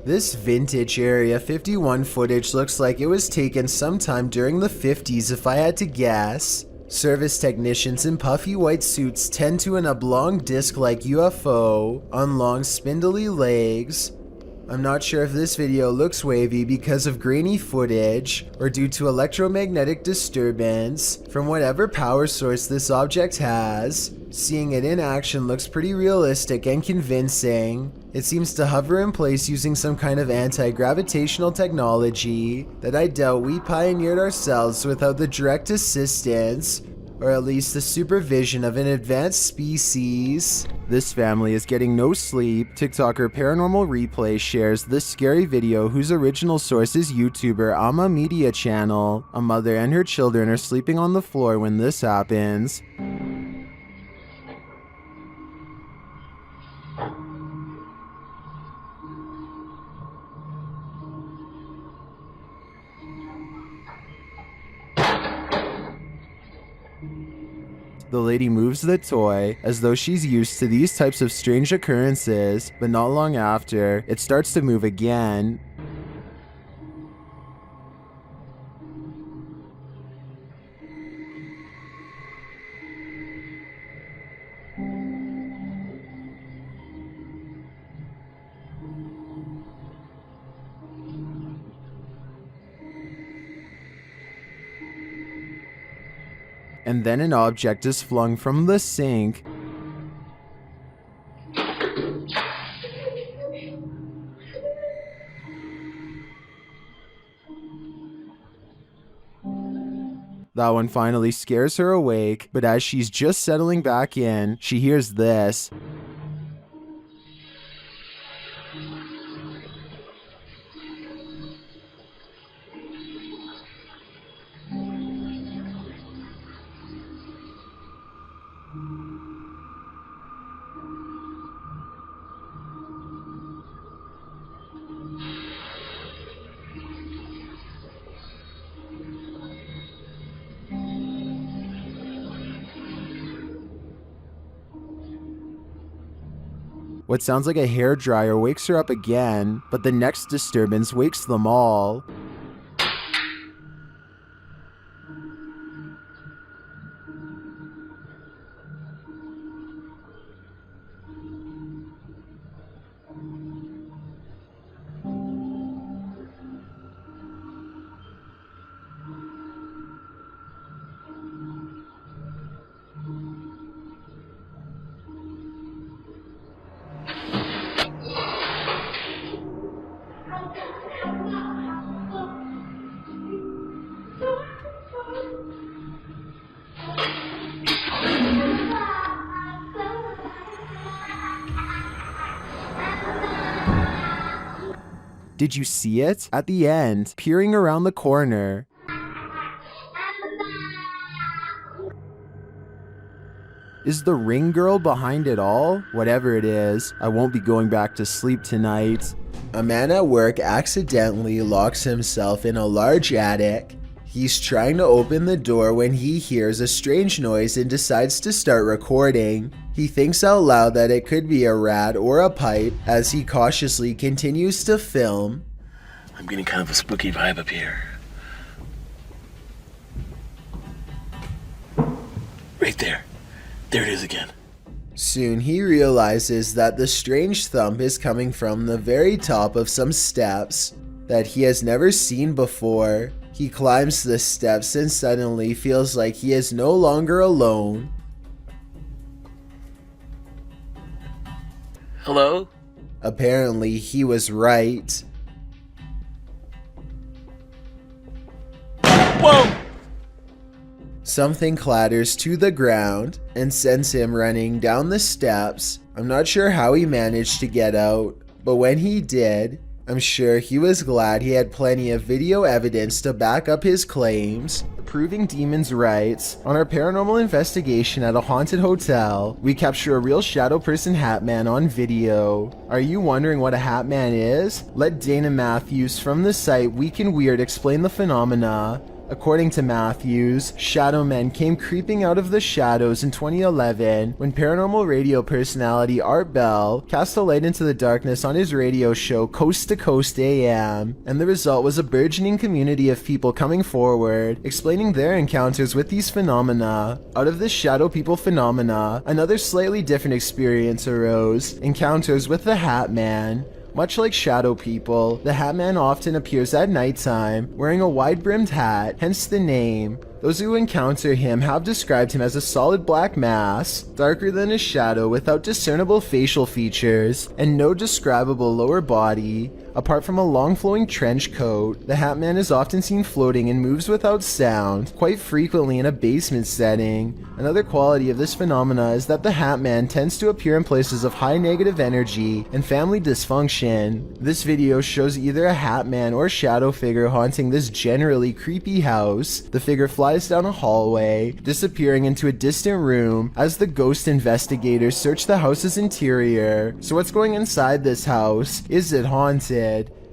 This vintage Area 51 footage looks like it was taken sometime during the 50s if I had to guess. Service technicians in puffy white suits tend to an oblong disc-like UFO on long spindly legs. I'm not sure if this video looks wavy because of grainy footage or due to electromagnetic disturbance from whatever power source this object has. Seeing it in action looks pretty realistic and convincing. It seems to hover in place using some kind of anti-gravitational technology that I doubt we pioneered ourselves without the direct assistance, or at least the supervision of an advanced species. This family is getting no sleep. TikToker Paranormal Replay shares this scary video whose original source is YouTuber Ama Media Channel. A mother and her children are sleeping on the floor when this happens. The lady moves the toy as though she's used to these types of strange occurrences, but not long after, it starts to move again. And then an object is flung from the sink. That one finally scares her awake, but as she's just settling back in, she hears this. What sounds like a hairdryer wakes her up again, but the next disturbance wakes them all. Did you see it? At the end, peering around the corner. Is the ring girl behind it all? Whatever it is, I won't be going back to sleep tonight. A man at work accidentally locks himself in a large attic. He's trying to open the door when he hears a strange noise and decides to start recording. He thinks out loud that it could be a rat or a pipe as he cautiously continues to film. I'm getting kind of a spooky vibe up here. Right there. There it is again. Soon he realizes that the strange thump is coming from the very top of some steps that he has never seen before. He climbs the steps and suddenly feels like he is no longer alone. Hello? Apparently, he was right. Whoa! Something clatters to the ground and sends him running down the steps. I'm not sure how he managed to get out, but when he did, I'm sure he was glad he had plenty of video evidence to back up his claims. Proving demons right. On our paranormal investigation at a haunted hotel, we capture a real shadow person hat man on video. Are you wondering what a hat man is? Let Dana Matthews from the site Week in Weird explain the phenomena. According to Matthews, shadow men came creeping out of the shadows in 2011 when paranormal radio personality Art Bell cast a light into the darkness on his radio show Coast to Coast AM, and the result was a burgeoning community of people coming forward, explaining their encounters with these phenomena. Out of this shadow people phenomena, another slightly different experience arose: encounters with the Hat Man. Much like shadow people, the Hat Man often appears at nighttime, wearing a wide-brimmed hat, hence the name. Those who encounter him have described him as a solid black mass, darker than a shadow without discernible facial features, and no describable lower body. Apart from a long flowing trench coat, the Hat Man is often seen floating and moves without sound, quite frequently in a basement setting. Another quality of this phenomena is that the Hat Man tends to appear in places of high negative energy and family dysfunction. This video shows either a Hat Man or shadow figure haunting this generally creepy house. The figure flies down a hallway, disappearing into a distant room as the ghost investigators search the house's interior. So what's going inside this house? Is it haunted?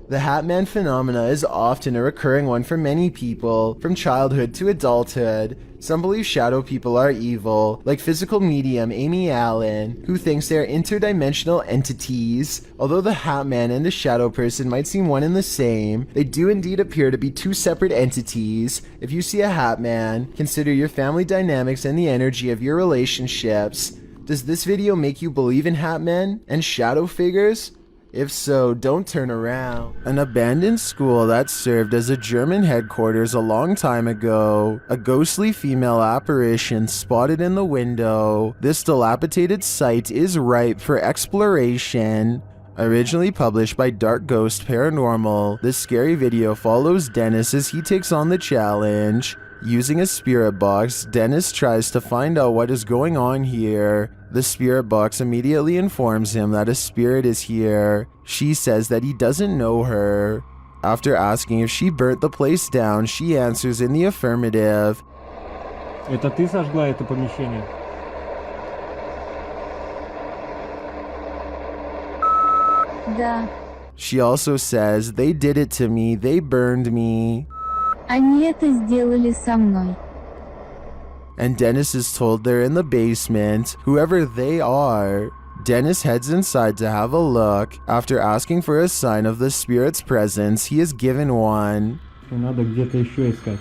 The Hat Man phenomena is often a recurring one for many people, from childhood to adulthood. Some believe shadow people are evil, like physical medium Amy Allen, who thinks they are interdimensional entities. Although the Hat Man and a shadow person might seem one and the same, they do indeed appear to be two separate entities. If you see a Hat Man, consider your family dynamics and the energy of your relationships. Does this video make you believe in Hat Men and shadow figures? If so, don't turn around. An abandoned school that served as a German headquarters a long time ago. A ghostly female apparition spotted in the window. This dilapidated site is ripe for exploration. Originally published by Dark Ghost Paranormal, this scary video follows Dennis as he takes on the challenge. Using a spirit box, Dennis tries to find out what is going on here. The spirit box immediately informs him that a spirit is here. She says that he doesn't know her. After asking if she burnt the place down, she answers in the affirmative. Это ты сожгла это помещение? Да. She also says, they did it to me, they burned me. Они это сделали со мной. And Dennis is told they're in the basement, whoever they are. Dennis heads inside to have a look. After asking for a sign of the spirit's presence, he is given one. Надо где-то еще искать.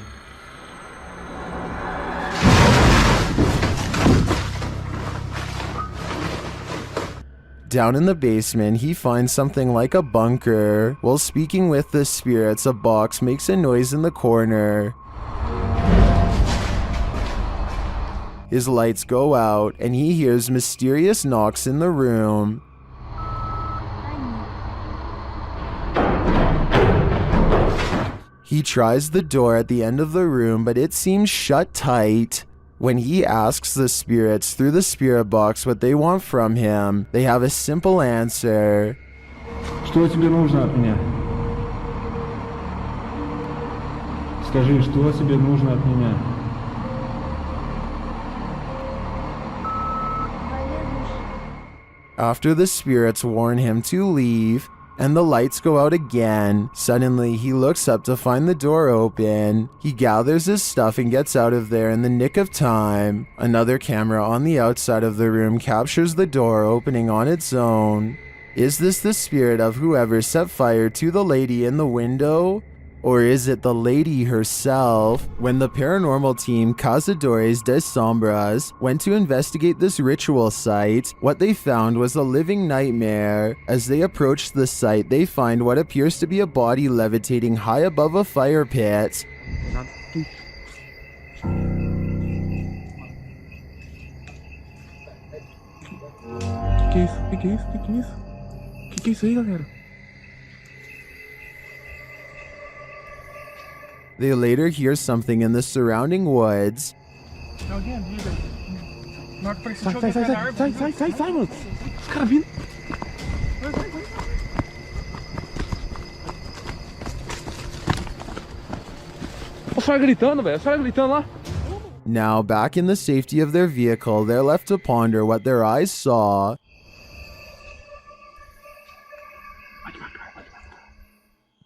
Down in the basement, he finds something like a bunker. While speaking with the spirits, a box makes a noise in the corner. His lights go out, and he hears mysterious knocks in the room. He tries the door at the end of the room, but it seems shut tight. When he asks the spirits through the spirit box what they want from him, they have a simple answer. Что тебе нужно от меня? Скажи, что тебе нужно от меня? After the spirits warn him to leave, and the lights go out again, suddenly he looks up to find the door open. He gathers his stuff and gets out of there in the nick of time. Another camera on the outside of the room captures the door opening on its own. Is this the spirit of whoever set fire to the lady in the window? Or is it the lady herself? When the paranormal team Cazadores de Sombras went to investigate this ritual site, what they found was a living nightmare. As they approached the site, they find what appears to be a body levitating high above a fire pit. Que isso aí, galera? They later hear something in the surrounding woods. Sai, mano. Os caras vindo. Os caras gritando, velho. Os caras gritando lá. Now, back in the safety of their vehicle, they're left to ponder what their eyes saw.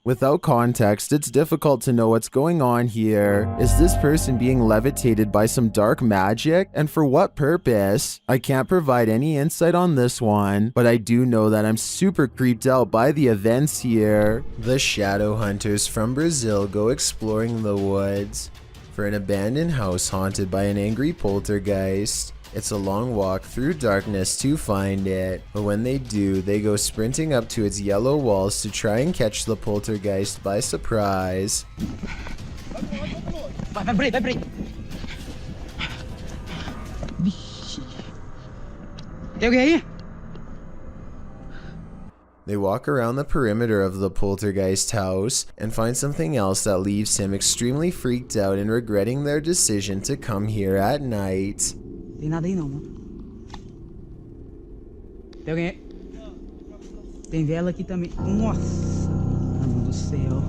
Without context, it's difficult to know what's going on here. Is this person being levitated by some dark magic? And for what purpose? I can't provide any insight on this one, but I do know that I'm super creeped out by the events here. The shadow hunters from Brazil go exploring the woods for an abandoned house haunted by an angry poltergeist. It's a long walk through darkness to find it, but when they do, they go sprinting up to its yellow walls to try and catch the poltergeist by surprise. Vai por aí, vai por aí. Vixe. Tem alguém aí? They walk around the perimeter of the poltergeist house and find something else that leaves him extremely freaked out and regretting their decision to come here at night. Tem nada aí não, mano. Tem alguém aí? Tem vela aqui também. Nossa, mano do céu.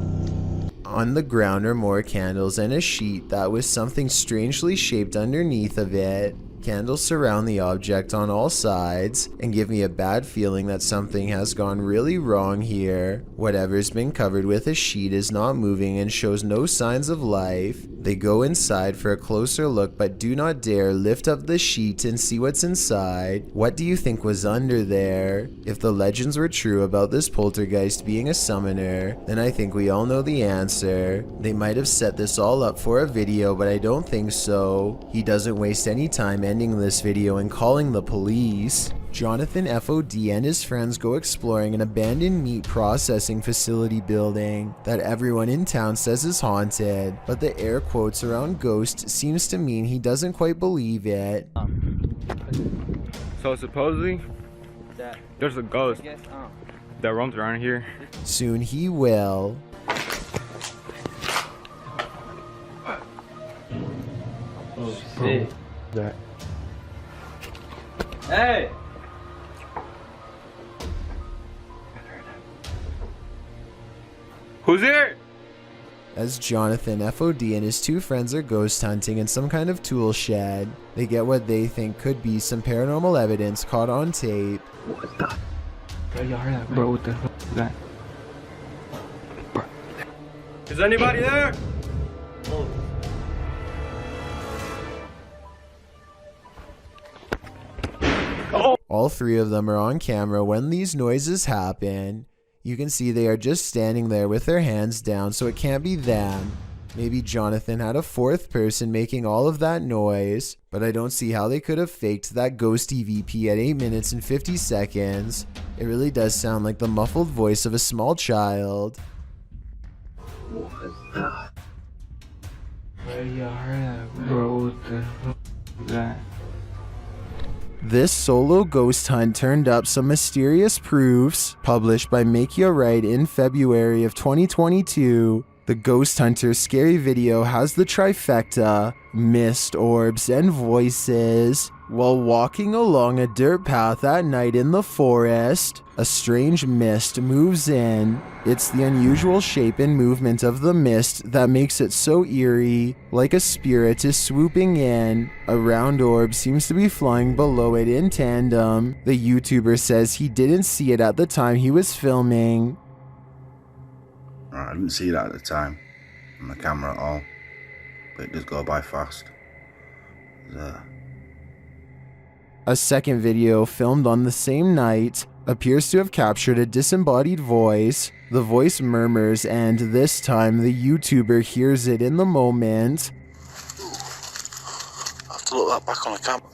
On the ground are more candles and a sheet that was something strangely shaped underneath of it. Candles surround the object on all sides and give me a bad feeling that something has gone really wrong here. Whatever's been covered with a sheet is not moving and shows no signs of life. They go inside for a closer look but do not dare lift up the sheet and see what's inside. What do you think was under there? If the legends were true about this poltergeist being a summoner, then I think we all know the answer. They might have set this all up for a video, but I don't think so. He doesn't waste any time ending this video and calling the police. Jonathan FOD and his friends go exploring an abandoned meat processing facility building that everyone in town says is haunted, but the air quotes around ghost seems to mean he doesn't quite believe it. So supposedly, there's a ghost that roams around here. Soon he will. Oh shit. Hey! Who's here? As Jonathan FOD and his two friends are ghost hunting in some kind of tool shed, they get what they think could be some paranormal evidence caught on tape. What the? Bro, what the fuck is that? Bro. Is anybody there? All three of them are on camera when these noises happen. You can see they are just standing there with their hands down, so it can't be them. Maybe Jonathan had a fourth person making all of that noise, but I don't see how they could have faked that ghost EVP at 8 minutes and 50 seconds. It really does sound like the muffled voice of a small child. Bro, what the fuck is that? This solo ghost hunt turned up some mysterious proofs, published by Make You Right in February of 2022. The Ghost Hunter scary video has the trifecta, mist, orbs, and voices. While walking along a dirt path at night in the forest, a strange mist moves in. It's the unusual shape and movement of the mist that makes it so eerie, like a spirit is swooping in. A round orb seems to be flying below it in tandem. The YouTuber says he didn't see it at the time he was filming. I didn't see that at the time on the camera at all, but it does go by fast. A second video filmed on the same night appears to have captured a disembodied voice. The voice murmurs, and this time the YouTuber hears it in the moment. I have to look that back on the camera.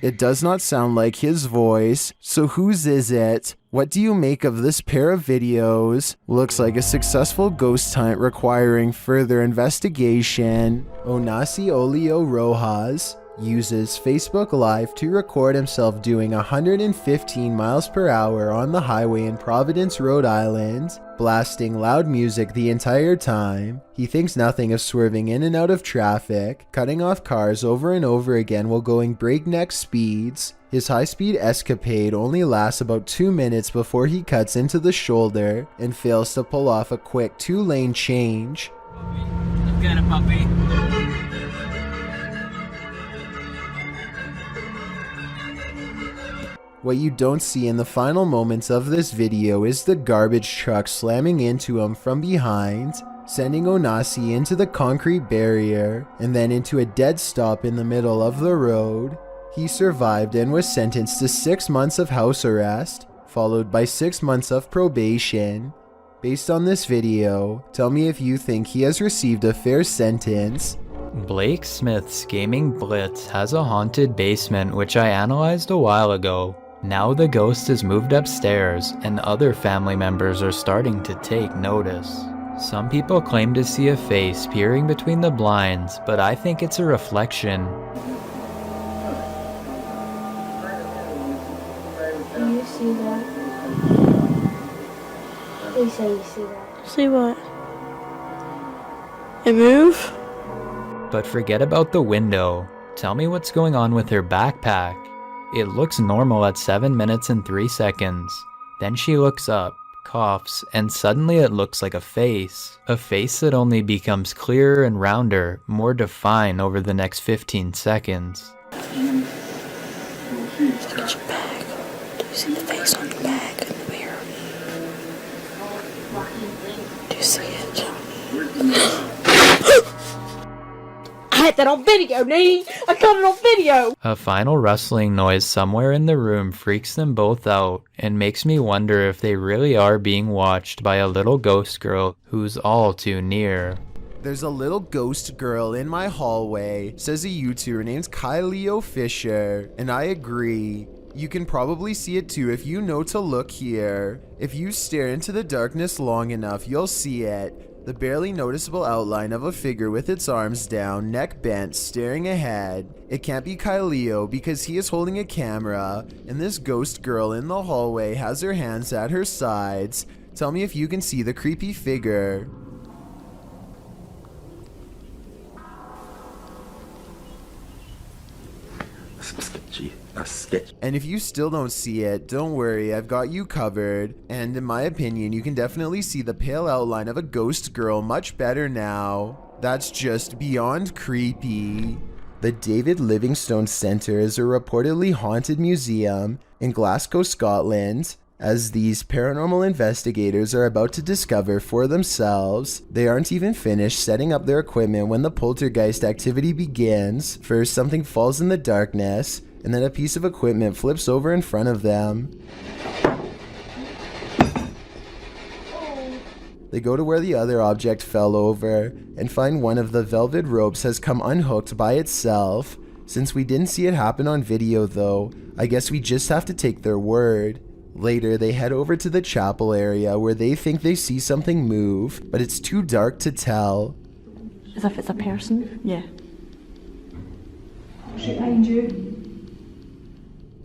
It does not sound like his voice, so whose is it? What do you make of this pair of videos? Looks like a successful ghost hunt requiring further investigation. Onasi Olio Rojas uses Facebook Live to record himself doing 115 miles per hour on the highway in Providence, Rhode Island, blasting loud music the entire time. He thinks nothing of swerving in and out of traffic, cutting off cars over and over again while going breakneck speeds. His high-speed escapade only lasts about 2 minutes before he cuts into the shoulder and fails to pull off a quick 2-lane change. Let's get it, puppy. What you don't see in the final moments of this video is the garbage truck slamming into him from behind, sending Onasi into the concrete barrier and then into a dead stop in the middle of the road. He survived and was sentenced to 6 months of house arrest, followed by 6 months of probation. Based on this video, tell me if you think he has received a fair sentence. Blake Smith's Gaming Blitz has a haunted basement which I analyzed a while ago. Now the ghost has moved upstairs and other family members are starting to take notice. Some people claim to see a face peering between the blinds, but I think it's a reflection. Do you see that? Please say you see that. See what? It move? But forget about the window. Tell me what's going on with her backpack. It looks normal at 7 minutes and 3 seconds. Then she looks up, coughs, and suddenly it looks like a face. A face that only becomes clearer and rounder, more defined over the next 15 seconds. Look at your bag. Do you see the face on your bag in the mirror? Do you see it? I had that on video, Nee! I got it on video! A final rustling noise somewhere in the room freaks them both out and makes me wonder if they really are being watched by a little ghost girl who's all too near. There's a little ghost girl in my hallway, says a YouTuber named Kyleo Fisher, and I agree. You can probably see it too if you know to look here. If you stare into the darkness long enough, you'll see it. The barely noticeable outline of a figure with its arms down, neck bent, staring ahead. It can't be Kyleo because he is holding a camera, and this ghost girl in the hallway has her hands at her sides. Tell me if you can see the creepy figure. Sketchy. That's sketchy. And if you still don't see it, don't worry, I've got you covered. And in my opinion, you can definitely see the pale outline of a ghost girl much better now. That's just beyond creepy. The David Livingstone Centre is a reportedly haunted museum in Glasgow, Scotland. As these paranormal investigators are about to discover for themselves, they aren't even finished setting up their equipment when the poltergeist activity begins. First, something falls in the darkness, and then a piece of equipment flips over in front of them. They go to where the other object fell over and find one of the velvet ropes has come unhooked by itself. Since we didn't see it happen on video though, I guess we just have to take their word. Later, they head over to the chapel area where they think they see something move, but it's too dark to tell. As if it's a person? Yeah.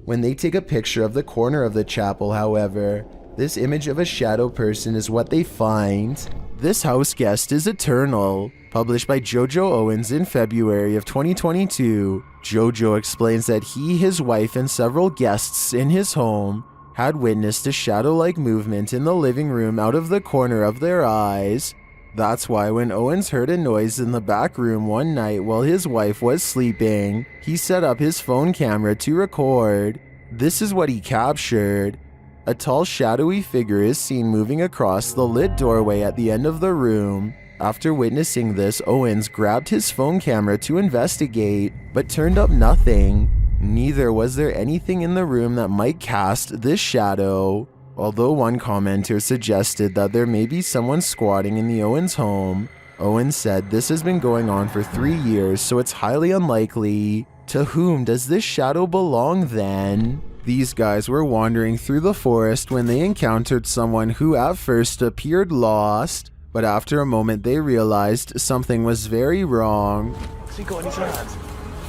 When they take a picture of the corner of the chapel, however, this image of a shadow person is what they find. This house guest is eternal. Published by Jojo Owens in February of 2022, Jojo explains that he, his wife, and several guests in his home had witnessed a shadow-like movement in the living room out of the corner of their eyes. That's why when Owens heard a noise in the back room one night while his wife was sleeping, he set up his phone camera to record. This is what he captured. A tall shadowy figure is seen moving across the lit doorway at the end of the room. After witnessing this, Owens grabbed his phone camera to investigate, but turned up nothing. Neither was there anything in the room that might cast this shadow. Although one commenter suggested that there may be someone squatting in the Owens home, Owens said this has been going on for 3 years, so it's highly unlikely. To whom does this shadow belong then? These guys were wandering through the forest when they encountered someone who at first appeared lost, but after a moment they realized something was very wrong. Has he got any hands?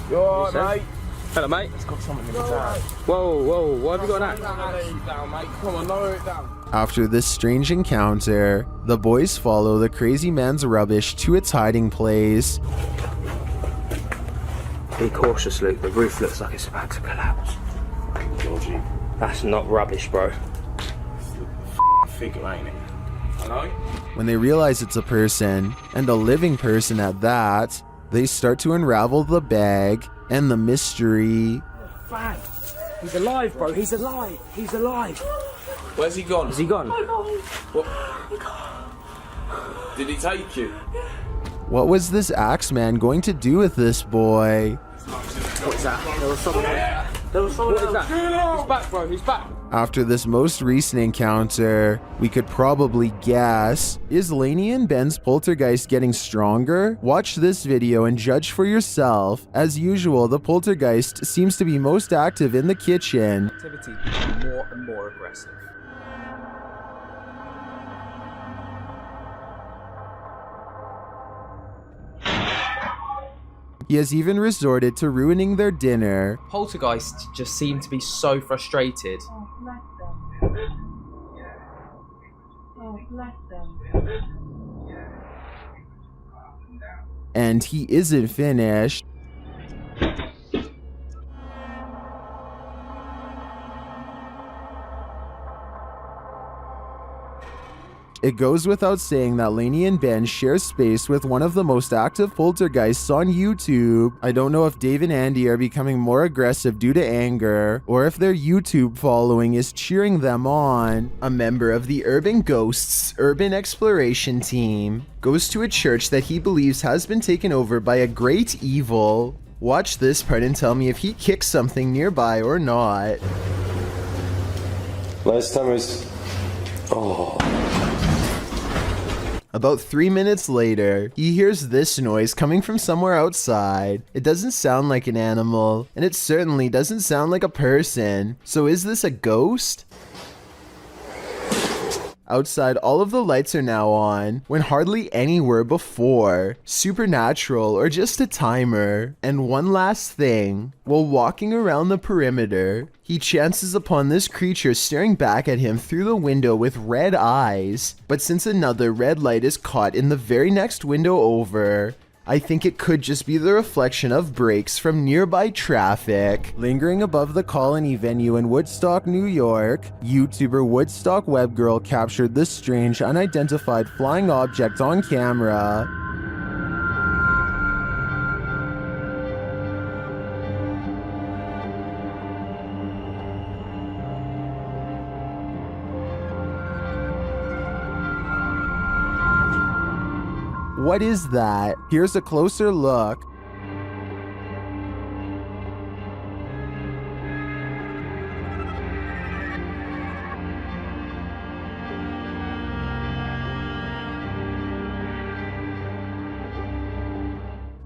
You alright, mate? Hello, mate. It's got something in his hand. Whoa, what have you got that? Down, mate. Come on, lower it down. After this strange encounter, the boys follow the crazy man's rubbish to its hiding place. Be cautious, Luke. The roof looks like it's about to collapse. Georgie. That's not rubbish, bro. Figure, ain't it? Hello? When they realize it's a person, and a living person at that, they start to unravel the bag and the mystery. He's alive, bro. He's alive. He's alive. Where's he gone? Is he gone? What? Did he take you? What was this Axeman going to do with this boy? What's that? There was someone else. There was someone else. What is that? He's back, bro. He's back. After this most recent encounter, we could probably guess, is Laney and Ben's poltergeist getting stronger? Watch this video and judge for yourself. As usual, the poltergeist seems to be most active in the kitchen. Activity more and more aggressive. He has even resorted to ruining their dinner. Poltergeists just seem to be so frustrated. Oh, bless them. Oh, bless them. And he isn't finished. It goes without saying that Laney and Ben share space with one of the most active poltergeists on YouTube. I don't know if Dave and Andy are becoming more aggressive due to anger, or if their YouTube following is cheering them on. A member of the Urban Ghosts Urban Exploration team goes to a church that he believes has been taken over by a great evil. Watch this part and tell me if he kicks something nearby or not. Last time was... Oh... About 3 minutes later, he hears this noise coming from somewhere outside. It doesn't sound like an animal, and it certainly doesn't sound like a person. So is this a ghost? Outside, all of the lights are now on, when hardly any were before. Supernatural or just a timer. And one last thing, while walking around the perimeter, he chances upon this creature staring back at him through the window with red eyes. But since another red light is caught in the very next window over, I think it could just be the reflection of brakes from nearby traffic. Lingering above the Colony venue in Woodstock, New York, YouTuber Woodstock Webgirl captured this strange unidentified flying object on camera. What is that? Here's a closer look.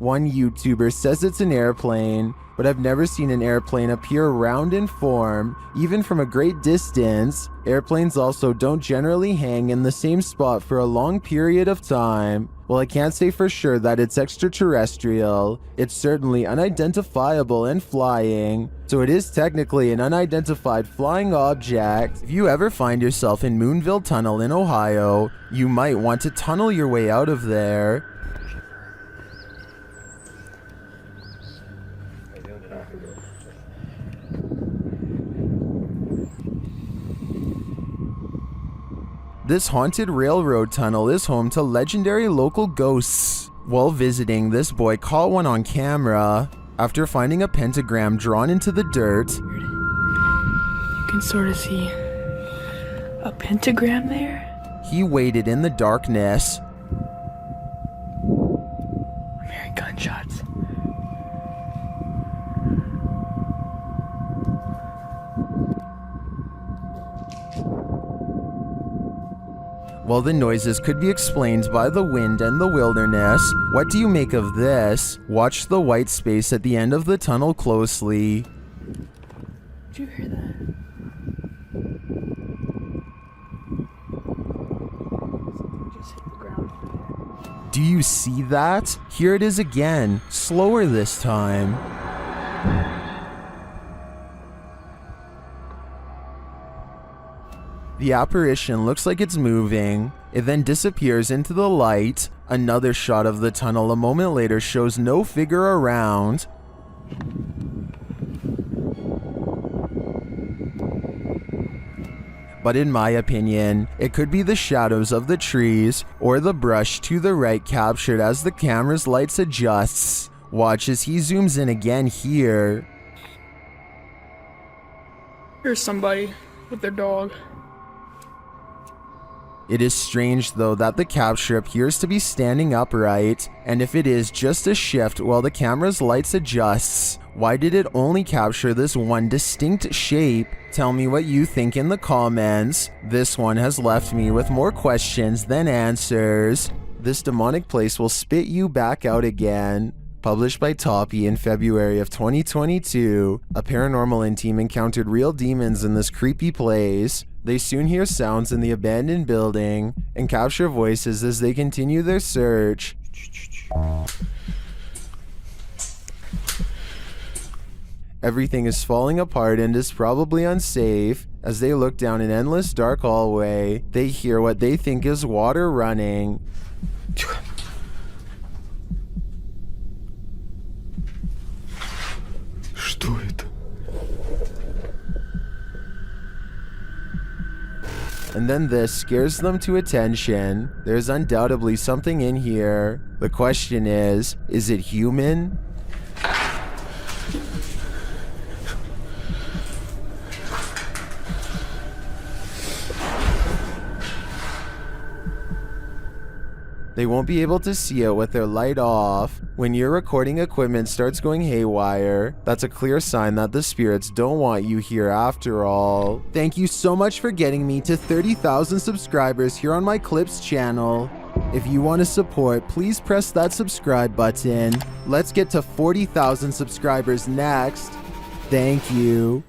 One YouTuber says it's an airplane, but I've never seen an airplane appear round in form, even from a great distance. Airplanes also don't generally hang in the same spot for a long period of time. Well, I can't say for sure that it's extraterrestrial. It's certainly unidentifiable and flying, so it is technically an unidentified flying object. If you ever find yourself in Moonville Tunnel in Ohio, you might want to tunnel your way out of there. This haunted railroad tunnel is home to legendary local ghosts. While visiting, this boy caught one on camera after finding a pentagram drawn into the dirt. You can sort of see a pentagram there. He waited in the darkness. I'm hearing gunshots. While the noises could be explained by the wind and the wilderness, what do you make of this? Watch the white space at the end of the tunnel closely. Did you hear that? Just hit the ground. Do you see that? Here it is again, slower this time. The apparition looks like it's moving. It then disappears into the light. Another shot of the tunnel a moment later shows no figure around. But in my opinion, it could be the shadows of the trees or the brush to the right captured as the camera's lights adjusts. Watch as he zooms in again here. Here's somebody with their dog. It is strange though that the capture appears to be standing upright, and if it is just a shift while the camera's lights adjusts, why did it only capture this one distinct shape? Tell me what you think in the comments. This one has left me with more questions than answers. This demonic place will spit you back out again. Published by Toppy in February of 2022, a paranormal team encountered real demons in this creepy place. They soon hear sounds in the abandoned building and capture voices as they continue their search. Everything is falling apart and is probably unsafe. As they look down an endless dark hallway, they hear what they think is water running. Что это? And then this scares them to attention. There's undoubtedly something in here. The question is it human? They won't be able to see it with their light off. When your recording equipment starts going haywire, that's a clear sign that the spirits don't want you here after all. Thank you so much for getting me to 30,000 subscribers here on my Clips channel. If you want to support, please press that subscribe button. Let's get to 40,000 subscribers next. Thank you.